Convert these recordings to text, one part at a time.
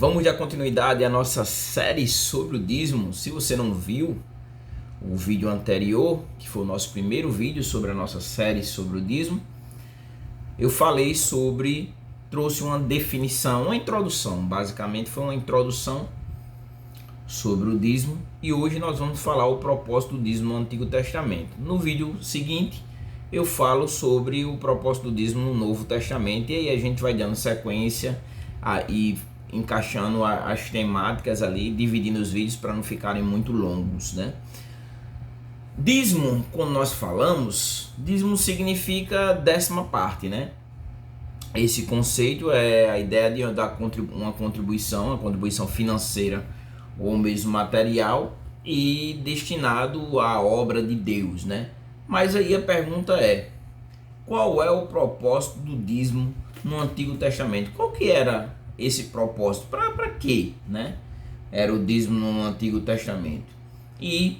Vamos dar continuidade à nossa série sobre o dízimo. Se você não viu o vídeo anterior, que foi o nosso primeiro vídeo sobre a nossa série sobre o dízimo, eu falei trouxe uma definição, uma introdução, basicamente foi uma introdução sobre o dízimo, e hoje nós vamos falar o propósito do dízimo no Antigo Testamento. No vídeo seguinte eu falo sobre o propósito do dízimo no Novo Testamento, e aí a gente vai dando sequência e encaixando as temáticas ali, dividindo os vídeos para não ficarem muito longos, né? Dízimo, quando nós falamos, dízimo significa décima parte, né? Esse conceito é a ideia de dar uma contribuição financeira ou mesmo material e destinado à obra de Deus, né? Mas aí a pergunta é: qual é o propósito do dízimo no Antigo Testamento? Qual que era esse propósito? Para quê, né? Era o dízimo no Antigo Testamento. E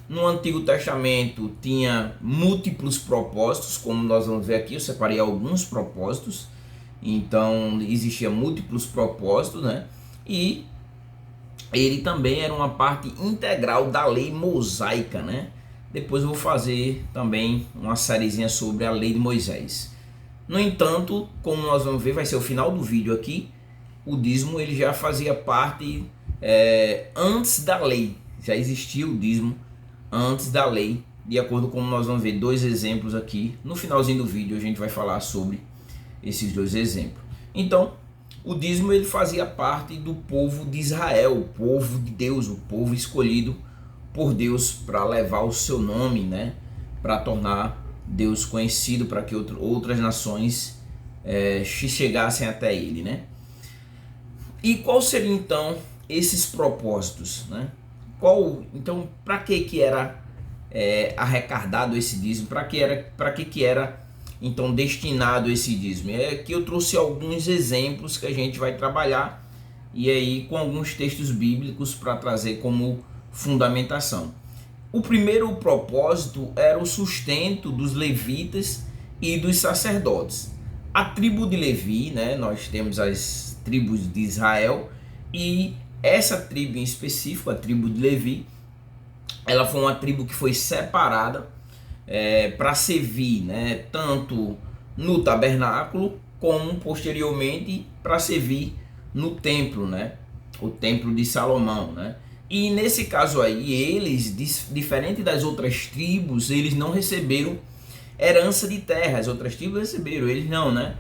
no Antigo Testamento tinha múltiplos propósitos, como nós vamos ver aqui. Eu separei alguns propósitos. Então existia múltiplos propósitos, né? E ele também era uma parte integral da lei mosaica, né? Depois eu vou fazer também uma sériezinha sobre a lei de Moisés. No entanto, como nós vamos ver, vai ser o final do vídeo aqui, o dízimo ele já fazia parte antes da lei. Já existia o dízimo antes da lei, de acordo com nós vamos ver dois exemplos aqui. No finalzinho do vídeo a gente vai falar sobre esses dois exemplos. Então, o dízimo ele fazia parte do povo de Israel, o povo de Deus, o povo escolhido por Deus para levar o seu nome, né? Para tornar Deus conhecido, para que outras nações chegassem até ele, né? E qual seria então esses propósitos, né? Então, para que era arrecadado esse dízimo? Para que era então destinado esse dízimo? Aqui eu trouxe alguns exemplos que a gente vai trabalhar, e aí com alguns textos bíblicos para trazer como fundamentação. O primeiro propósito era o sustento dos levitas e dos sacerdotes. A tribo de Levi, né? Nós temos as tribos de Israel, e essa tribo em específico, a tribo de Levi, ela foi uma tribo que foi separada para servir, né, tanto no tabernáculo como posteriormente para servir no templo, né, o templo de Salomão, né. E nesse caso aí, eles, diferente das outras tribos, eles não receberam herança de terra. As outras tribos receberam, eles não, né?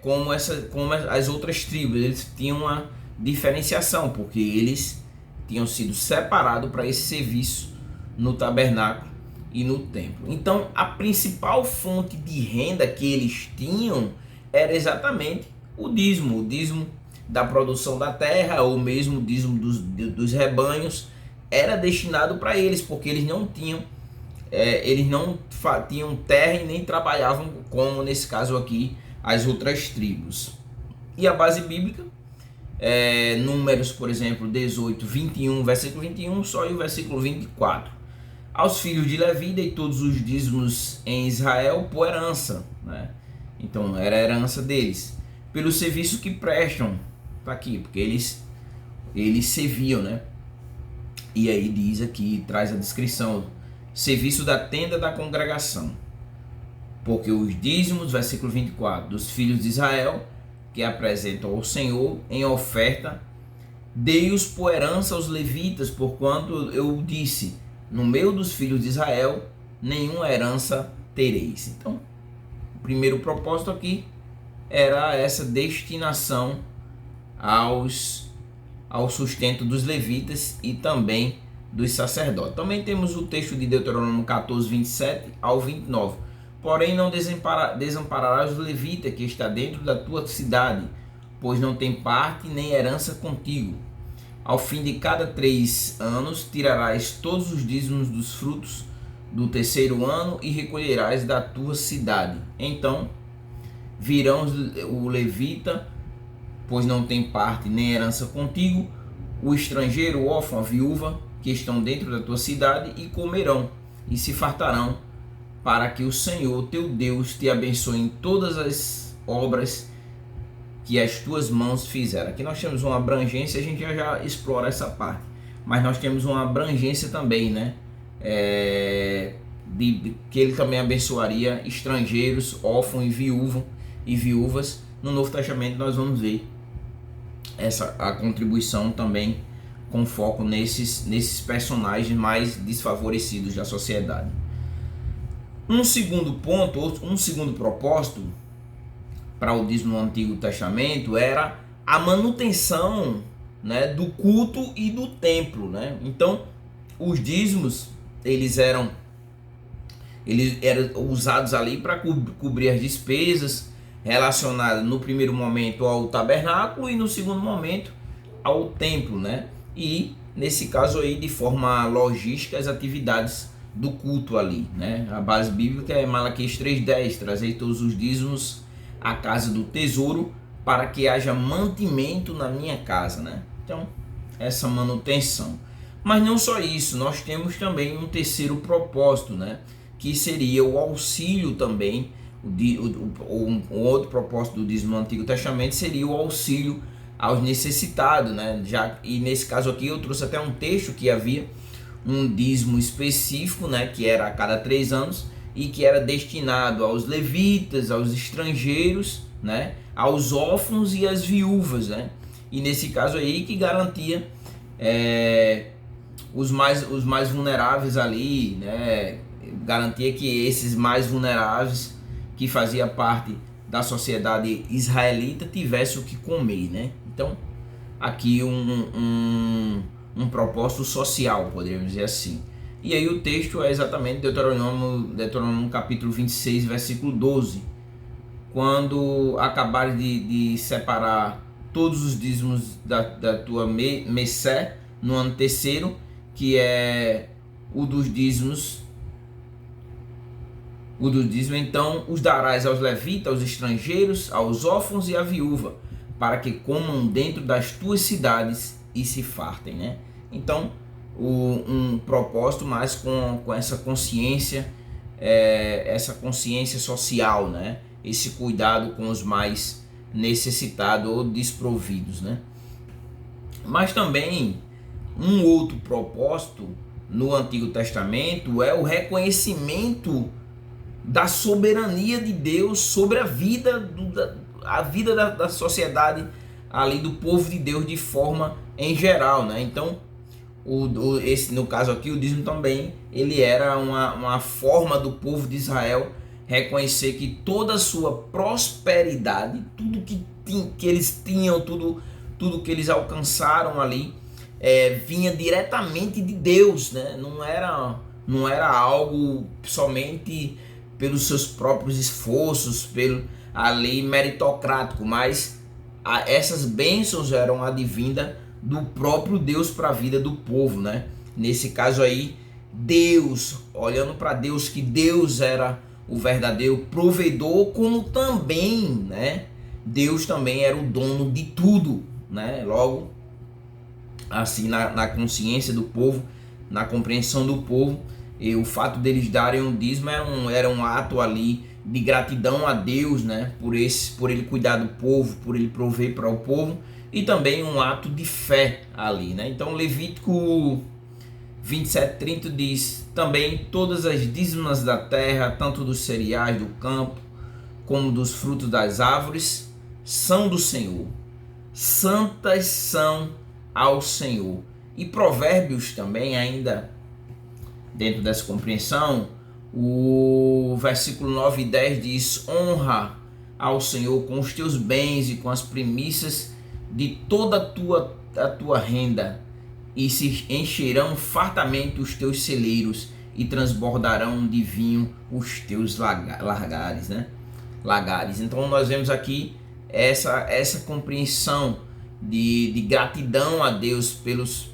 Como as outras tribos, eles tinham uma diferenciação, porque eles tinham sido separados para esse serviço no tabernáculo e no templo. Então, a principal fonte de renda que eles tinham era exatamente o dízimo da produção da terra, ou mesmo o dízimo dos rebanhos, era destinado para eles, porque eles não tinham terra e nem trabalhavam, como nesse caso aqui as outras tribos. E a base bíblica, Números, por exemplo, 18, 21, versículo 21, só e o versículo 24. Aos filhos de Levi dei todos os dízimos em Israel por herança, né? Então era a herança deles, pelo serviço que prestam. Tá aqui, porque eles serviam, né? E aí diz aqui, traz a descrição: serviço da tenda da congregação, porque os dízimos, versículo 24, dos filhos de Israel, que apresentam ao Senhor em oferta, dei-os por herança aos levitas, porquanto eu disse: no meio dos filhos de Israel nenhuma herança tereis. Então, o primeiro propósito aqui era essa destinação ao sustento dos levitas e também dos sacerdotes. Também temos o texto de Deuteronômio 14, 27 ao 29. Porém não desampararás o levita que está dentro da tua cidade, pois não tem parte nem herança contigo. Ao fim de cada 3 anos tirarás todos os dízimos dos frutos do terceiro ano e recolherás da tua cidade. Então virão o levita, pois não tem parte nem herança contigo, o estrangeiro, o órfão, a viúva, que estão dentro da tua cidade, e comerão e se fartarão, para que o Senhor teu Deus te abençoe em todas as obras que as tuas mãos fizeram. Aqui nós temos uma abrangência, a gente já explora essa parte, mas nós temos uma abrangência também, né? Que ele também abençoaria estrangeiros, órfãos e viúvas. No Novo Testamento nós vamos ver a contribuição também com foco nesses personagens mais desfavorecidos da sociedade. Um segundo ponto, um segundo propósito para o dízimo no Antigo Testamento era a manutenção, né, do culto e do templo, né? Então, os dízimos eles eram usados ali para cobrir as despesas relacionadas no primeiro momento ao tabernáculo e no segundo momento ao templo, né? E nesse caso aí, de forma logística, as atividades do culto ali, né? A base bíblica é Malaquias 3:10, trazei todos os dízimos à casa do tesouro para que haja mantimento na minha casa, né? Então, essa manutenção. Mas não só isso, nós temos também um terceiro propósito, né? Que seria o auxílio também. O outro propósito do dízimo no Antigo Testamento seria o auxílio aos necessitados, né? E nesse caso aqui eu trouxe até um texto que havia um dízimo específico, né? Que era a cada 3 anos e que era destinado aos levitas, aos estrangeiros, né? Aos órfãos e às viúvas, né? E nesse caso aí que garantia os mais vulneráveis ali, né? Garantia que esses mais vulneráveis que fazia parte da sociedade israelita tivesse o que comer, né? Então, aqui um propósito social, poderíamos dizer assim. E aí o texto é exatamente Deuteronômio capítulo 26, versículo 12. Quando acabares de separar todos os dízimos da tua messé no ano terceiro, que é o dos dízimos, então os darás aos levitas, aos estrangeiros, aos órfãos e à viúva, para que comam dentro das tuas cidades e se fartem, né? Então, um propósito mais com essa consciência social, né? Esse cuidado com os mais necessitados ou desprovidos, né? Mas também um outro propósito no Antigo Testamento é o reconhecimento da soberania de Deus sobre a vida da sociedade ali, do povo de Deus de forma em geral, né? Então, no caso aqui, o dízimo também ele era uma forma do povo de Israel reconhecer que toda a sua prosperidade, tudo que eles tinham, tudo que eles alcançaram ali, vinha diretamente de Deus, né? Não era algo somente pelos seus próprios esforços, pelo ali meritocrático, mas essas bênçãos eram advindas do próprio Deus para a vida do povo, né? Nesse caso aí, Deus, olhando para Deus, que Deus era o verdadeiro provedor, como também, né? Deus também era o dono de tudo, né? Logo, assim, na consciência do povo, na compreensão do povo, e o fato deles darem um dízimo era um ato ali de gratidão a Deus, né? Por ele cuidar do povo, por ele prover para o povo, e também um ato de fé ali, né? Então Levítico 27:30 diz: também todas as dízimas da terra, tanto dos cereais do campo como dos frutos das árvores, são do Senhor, santas são ao Senhor. E Provérbios também, ainda dentro dessa compreensão, o versículo 9 e 10 diz: honra ao Senhor com os teus bens e com as primícias de toda a tua renda, e se encherão fartamente os teus celeiros e transbordarão de vinho os teus lagares, né? Lagares. Então nós vemos aqui essa compreensão de gratidão a Deus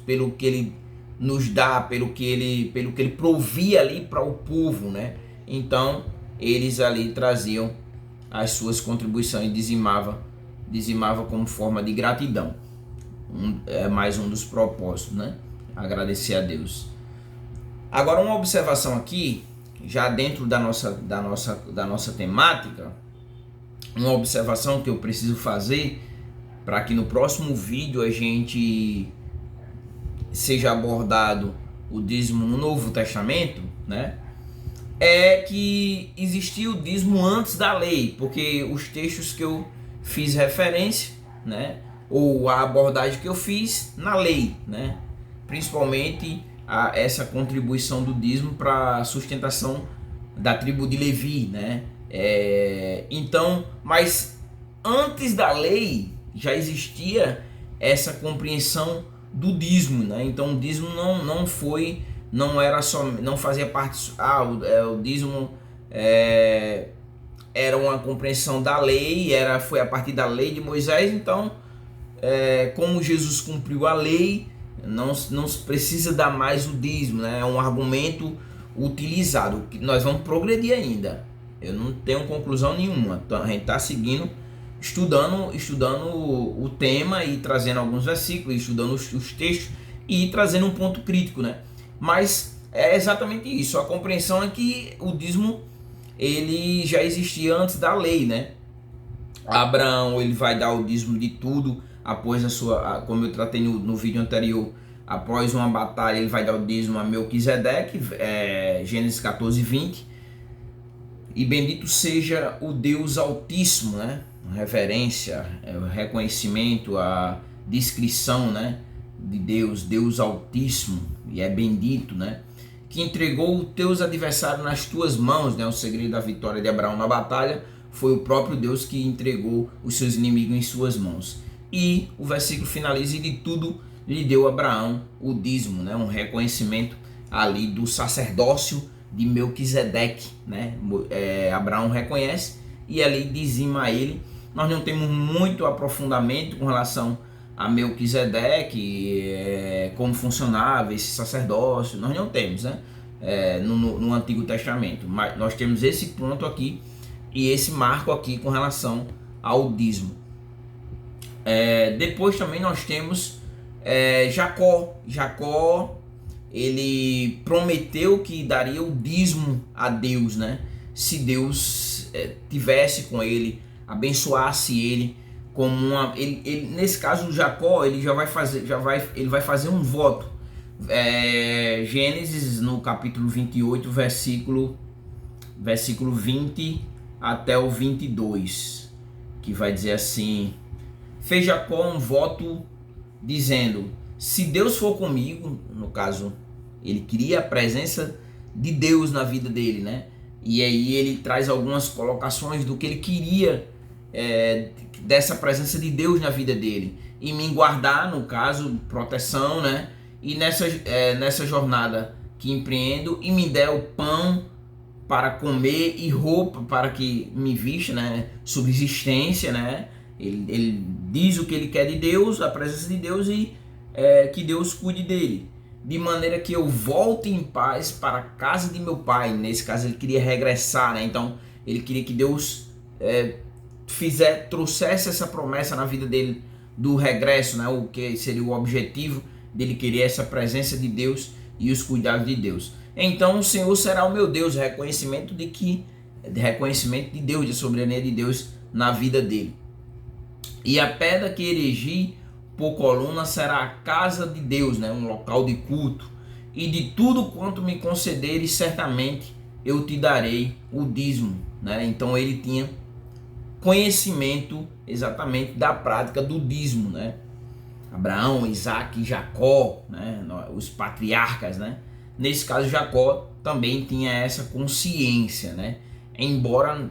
pelo que ele nos dá, pelo que ele provia ali para o povo, né? Então eles ali traziam as suas contribuições e dizimava como forma de gratidão. É mais um dos propósitos, né? Agradecer a Deus. Agora, uma observação aqui, já dentro da nossa temática, uma observação que eu preciso fazer para que no próximo vídeo a gente seja abordado o dízimo no Novo Testamento, né? É que existia o dízimo antes da lei, porque os textos que eu fiz referência, né, ou a abordagem que eu fiz na lei, né, principalmente essa contribuição do dízimo para a sustentação da tribo de Levi, né? Então, mas antes da lei já existia essa compreensão do dízimo, né? Então o dízimo não era só, não fazia parte, o dízimo era uma compreensão da lei, foi a partir da lei de Moisés. Então, como Jesus cumpriu a lei, não se precisa dar mais o dízimo, né? É um argumento utilizado. Nós vamos progredir ainda. Eu não tenho conclusão nenhuma. Então, a gente está seguindo, estudando o tema e trazendo alguns versículos, estudando os textos e trazendo um ponto crítico, né? Mas é exatamente isso. A compreensão é que o dízimo ele já existia antes da lei, né? Abraão, ele vai dar o dízimo de tudo após como eu tratei no vídeo anterior, após uma batalha ele vai dar o dízimo a Melquisedeque, Gênesis 14:20. E bendito seja o Deus Altíssimo, né? A reverência, o reconhecimento, a descrição, né, de Deus Altíssimo, e é bendito, né? Que entregou os teus adversários nas tuas mãos, né? O segredo da vitória de Abraão na batalha foi o próprio Deus que entregou os seus inimigos em suas mãos. E o versículo finaliza: e de tudo lhe deu Abraão o dízimo, né? Um reconhecimento ali do sacerdócio de Melquisedeque, né? Abraão reconhece e ali dizima a ele. Nós não temos muito aprofundamento com relação a Melquisedeque, como funcionava esse sacerdócio, nós não temos, né? No Antigo Testamento, mas nós temos esse ponto aqui e esse marco aqui com relação ao dízimo. Depois também nós temos Jacó, ele prometeu que daria o dízimo a Deus, né? Se Deus tivesse com ele, abençoasse ele, como nesse caso o Jacó, ele vai fazer um voto. Gênesis no capítulo 28, versículo 20 até o 22, que vai dizer assim: fez Jacó um voto dizendo: se Deus for comigo, no caso, ele queria a presença de Deus na vida dele, né? E aí ele traz algumas colocações do que ele queria dessa presença de Deus na vida dele. E me guardar, no caso, proteção, né? E nessa jornada que empreendo, e me der o pão para comer e roupa para que me vista, né? Subsistência, né? Ele diz o que ele quer de Deus, a presença de Deus, e que Deus cuide dele, de maneira que eu volte em paz para a casa de meu pai. Nesse caso ele queria regressar, né? Então ele queria que Deus trouxesse essa promessa na vida dele do regresso, né? O que seria o objetivo dele querer essa presença de Deus e os cuidados de Deus. Então o Senhor será o meu Deus, reconhecimento de Deus, de soberania de Deus na vida dele. E a pedra que erigi por coluna será a casa de Deus, né? Um local de culto. E de tudo quanto me concederes, certamente eu te darei o dízimo, né? Então ele tinha conhecimento exatamente da prática do dízimo, né? Abraão, Isaac e Jacó, né? Os patriarcas, né? Nesse caso Jacó também tinha essa consciência, né? Embora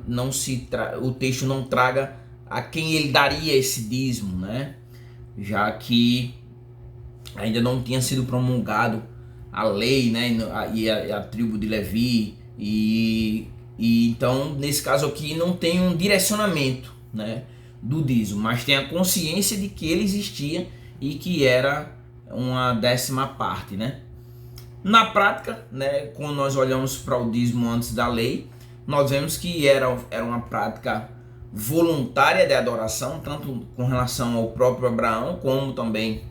o texto não traga a quem ele daria esse dízimo, né? Já que ainda não tinha sido promulgado a lei, né? E a tribo de Levi, e então nesse caso aqui não tem um direcionamento, né, do dízimo, mas tem a consciência de que ele existia e que era uma 10ª parte, né? Na prática, né, quando nós olhamos para o dízimo antes da lei, nós vemos que era uma prática voluntária de adoração, tanto com relação ao próprio Abraão, como também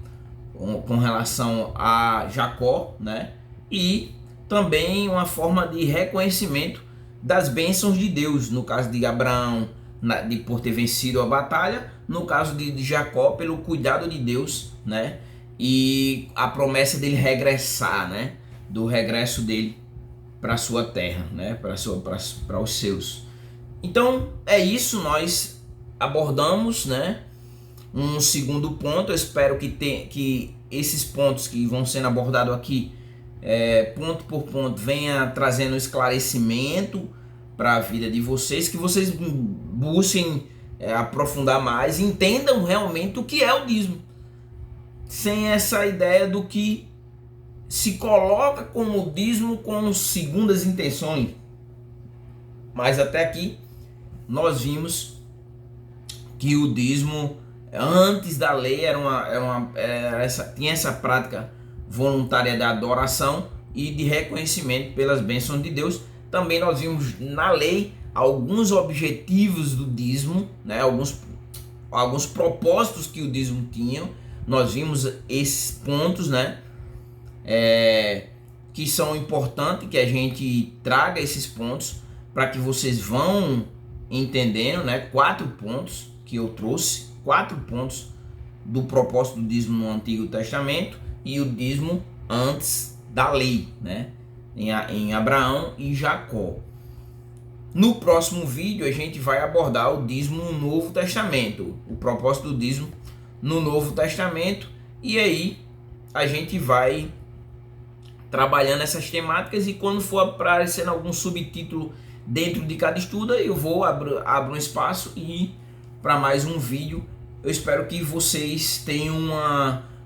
com relação a Jacó, né? E também uma forma de reconhecimento das bênçãos de Deus, no caso de Abraão, por ter vencido a batalha. No caso de Jacó, pelo cuidado de Deus, né? E a promessa dele regressar, né? Do regresso dele para sua terra, né? Para os seus. Então é isso, nós abordamos, né? Um segundo ponto. Eu espero que esses pontos que vão sendo abordados aqui, ponto por ponto, venha trazendo esclarecimento para a vida de vocês, que vocês busquem aprofundar mais, entendam realmente o que é o dízimo, sem essa ideia do que se coloca como dízimo com segundas intenções. Mas até aqui nós vimos que o dízimo, antes da lei, tinha essa prática voluntária da adoração e de reconhecimento pelas bênçãos de Deus. Também nós vimos na lei alguns objetivos do dízimo, né? alguns propósitos que o dízimo tinha. Nós vimos esses pontos, né? Que são importantes que a gente traga esses pontos para que vocês vão entendendo, né? 4 pontos que eu trouxe, 4 pontos do propósito do dízimo no Antigo Testamento e o dízimo antes da lei, né? Em Abraão e Jacó. No próximo vídeo a gente vai abordar o dízimo no Novo Testamento, o propósito do dízimo no Novo Testamento, e aí a gente vai trabalhando essas temáticas, e quando for aparecendo algum subtítulo dentro de cada estudo, eu vou abrir um espaço e para mais um vídeo. Eu espero que vocês tenham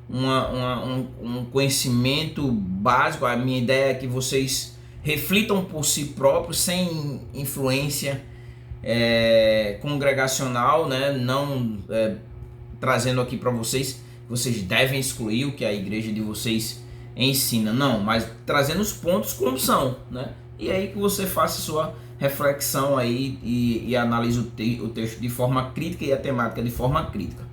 um conhecimento básico. A minha ideia é que vocês reflitam por si próprios, sem influência congregacional, né? Não trazendo aqui para vocês que vocês devem excluir o que a igreja de vocês ensina, não, mas trazendo os pontos como são, né? E aí que você faça sua reflexão aí e analise o texto de forma crítica e a temática de forma crítica.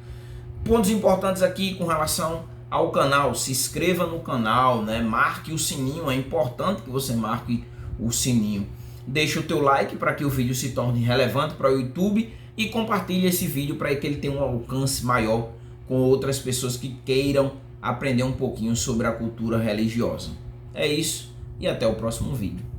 Pontos importantes aqui com relação ao canal: se inscreva no canal, né? Marque o sininho, é importante que você marque o sininho. Deixe o teu like para que o vídeo se torne relevante para o YouTube e compartilhe esse vídeo para que ele tenha um alcance maior com outras pessoas que queiram aprender um pouquinho sobre a cultura religiosa. É isso, e até o próximo vídeo.